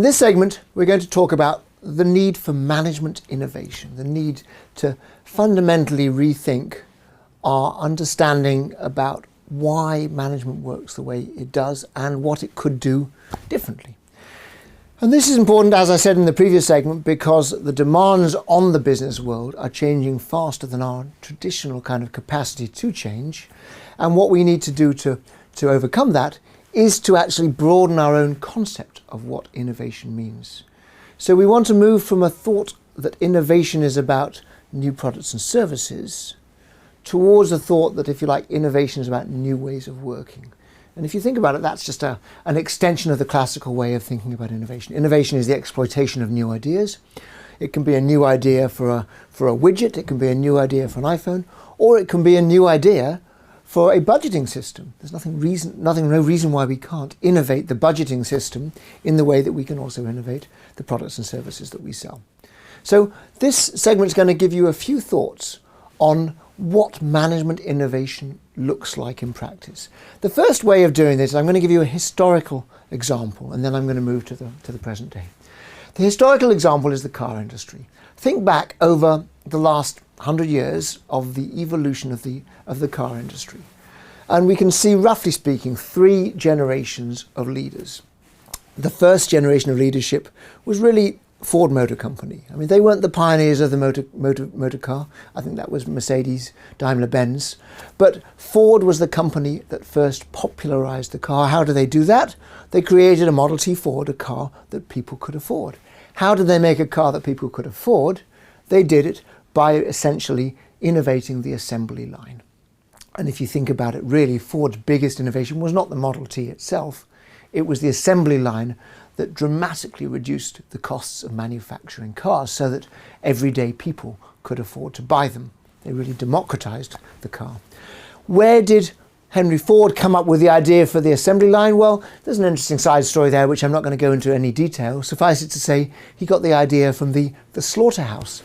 this segment, we're going to talk about the need for management innovation, the need to fundamentally rethink our understanding about why management works the way it does and what it could do differently. And this is important, as I said in the previous segment, because the demands on the business world are changing faster than our traditional kind of capacity to change. And what we need to do to overcome that is to actually broaden our own concept of what innovation means. So we want to move from a thought that innovation is about new products and services towards a thought that, if you like, innovation is about new ways of working. And if you think about it, that's just an extension of the classical way of thinking about innovation. Innovation is the exploitation of new ideas. It can be a new idea for a widget, it can be a new idea for an iPhone, or it can be a new idea for a budgeting system. There's no reason why we can't innovate the budgeting system in the way that we can also innovate the products and services that we sell. So this segment is going to give you a few thoughts on what management innovation looks like in practice. The first way of doing this, I'm going to give you a historical example, and then I'm going to move to the present day. The historical example is the car industry. Think back over the last 100 years of the evolution of the car industry. And we can see, roughly speaking, 3 generations of leaders. The first generation of leadership was really Ford Motor Company. I mean, they weren't the pioneers of the motor car. I think that was Mercedes, Daimler-Benz. But Ford was the company that first popularized the car. How do they do that? They created a Model T Ford, a car that people could afford. How did they make a car that people could afford? They did it by essentially innovating the assembly line. And if you think about it, really, Ford's biggest innovation was not the Model T itself. It was the assembly line that dramatically reduced the costs of manufacturing cars so that everyday people could afford to buy them. They really democratized the car. Where did Henry Ford come up with the idea for the assembly line? Well, there's an interesting side story there, which I'm not going to go into any detail. Suffice it to say, he got the idea from the slaughterhouse,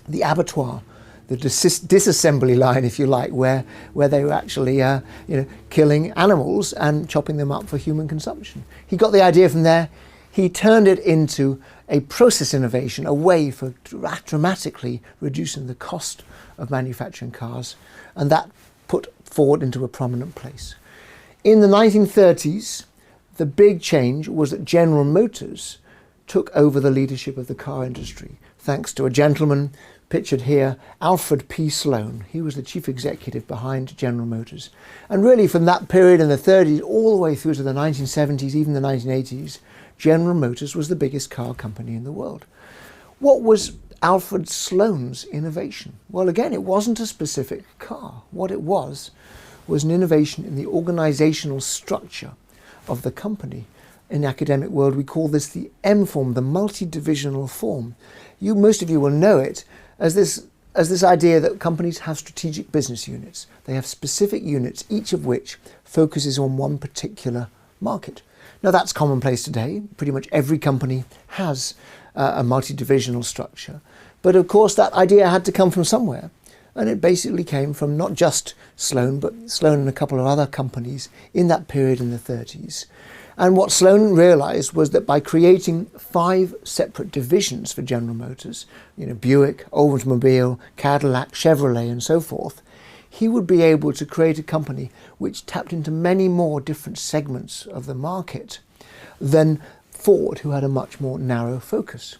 the abattoir, the disassembly line, if you like, where they were actually killing animals and chopping them up for human consumption. He got the idea from there. He turned it into a process innovation, a way for dramatically reducing the cost of manufacturing cars, and that put Ford into a prominent place. In the 1930s, the big change was that General Motors took over the leadership of the car industry, thanks to a gentleman pictured here, Alfred P. Sloan. He was the chief executive behind General Motors. And really, from that period in the 30s all the way through to the 1970s, even the 1980s, General Motors was the biggest car company in the world. What was Alfred Sloan's innovation? Well, again, it wasn't a specific car. What it was an innovation in the organizational structure of the company. In the academic world, we call this the M form, the multi-divisional form. Most of you will know it as this idea that companies have strategic business units. They have specific units, each of which focuses on one particular market. Now, that's commonplace today. Pretty much every company has a multi-divisional structure. But of course, that idea had to come from somewhere. And it basically came from not just Sloan, but Sloan and a couple of other companies in that period in the 30s. And what Sloan realized was that by creating 5 separate divisions for General Motors, Buick, Oldsmobile, Cadillac, Chevrolet, and so forth, he would be able to create a company which tapped into many more different segments of the market than Ford, who had a much more narrow focus.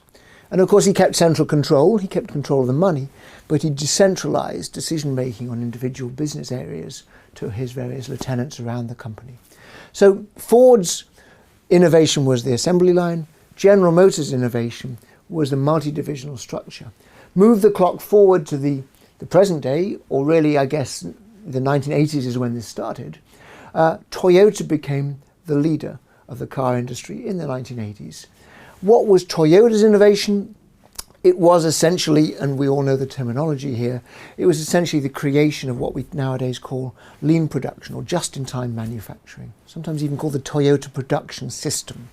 And of course, he kept central control, he kept control of the money, but he decentralized decision-making on individual business areas to his various lieutenants around the company. So Ford's innovation was the assembly line. General Motors' innovation was the multi-divisional structure. Move the clock forward to the present day, or really, I guess, the 1980s is when this started. Toyota became the leader of the car industry in the 1980s. What was Toyota's innovation? It was essentially, and we all know the terminology here, it was essentially the creation of what we nowadays call lean production or just-in-time manufacturing, sometimes even called the Toyota production system.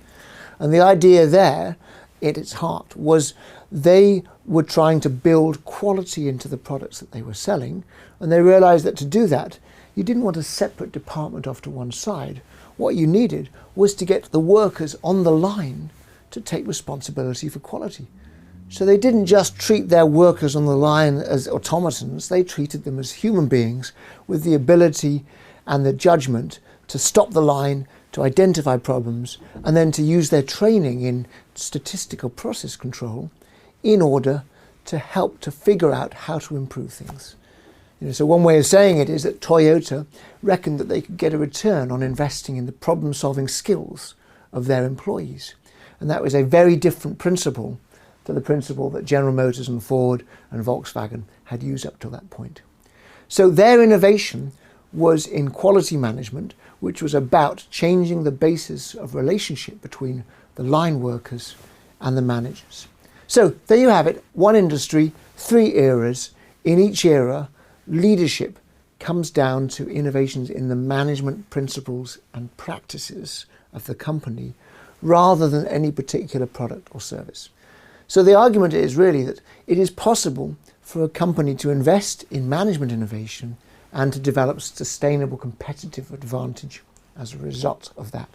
And the idea there, at its heart, was they were trying to build quality into the products that they were selling, and they realized that to do that, you didn't want a separate department off to one side. What you needed was to get the workers on the line to take responsibility for quality. So they didn't just treat their workers on the line as automatons, they treated them as human beings with the ability and the judgment to stop the line, to identify problems, and then to use their training in statistical process control in order to help to figure out how to improve things. So one way of saying it is that Toyota reckoned that they could get a return on investing in the problem-solving skills of their employees. And that was a very different principle to the principle that General Motors and Ford and Volkswagen had used up to that point. So their innovation was in quality management, which was about changing the basis of relationship between the line workers and the managers. So there you have it, one industry, 3 eras. In each era, leadership comes down to innovations in the management principles and practices of the company rather than any particular product or service. So the argument is really that it is possible for a company to invest in management innovation and to develop sustainable competitive advantage as a result of that.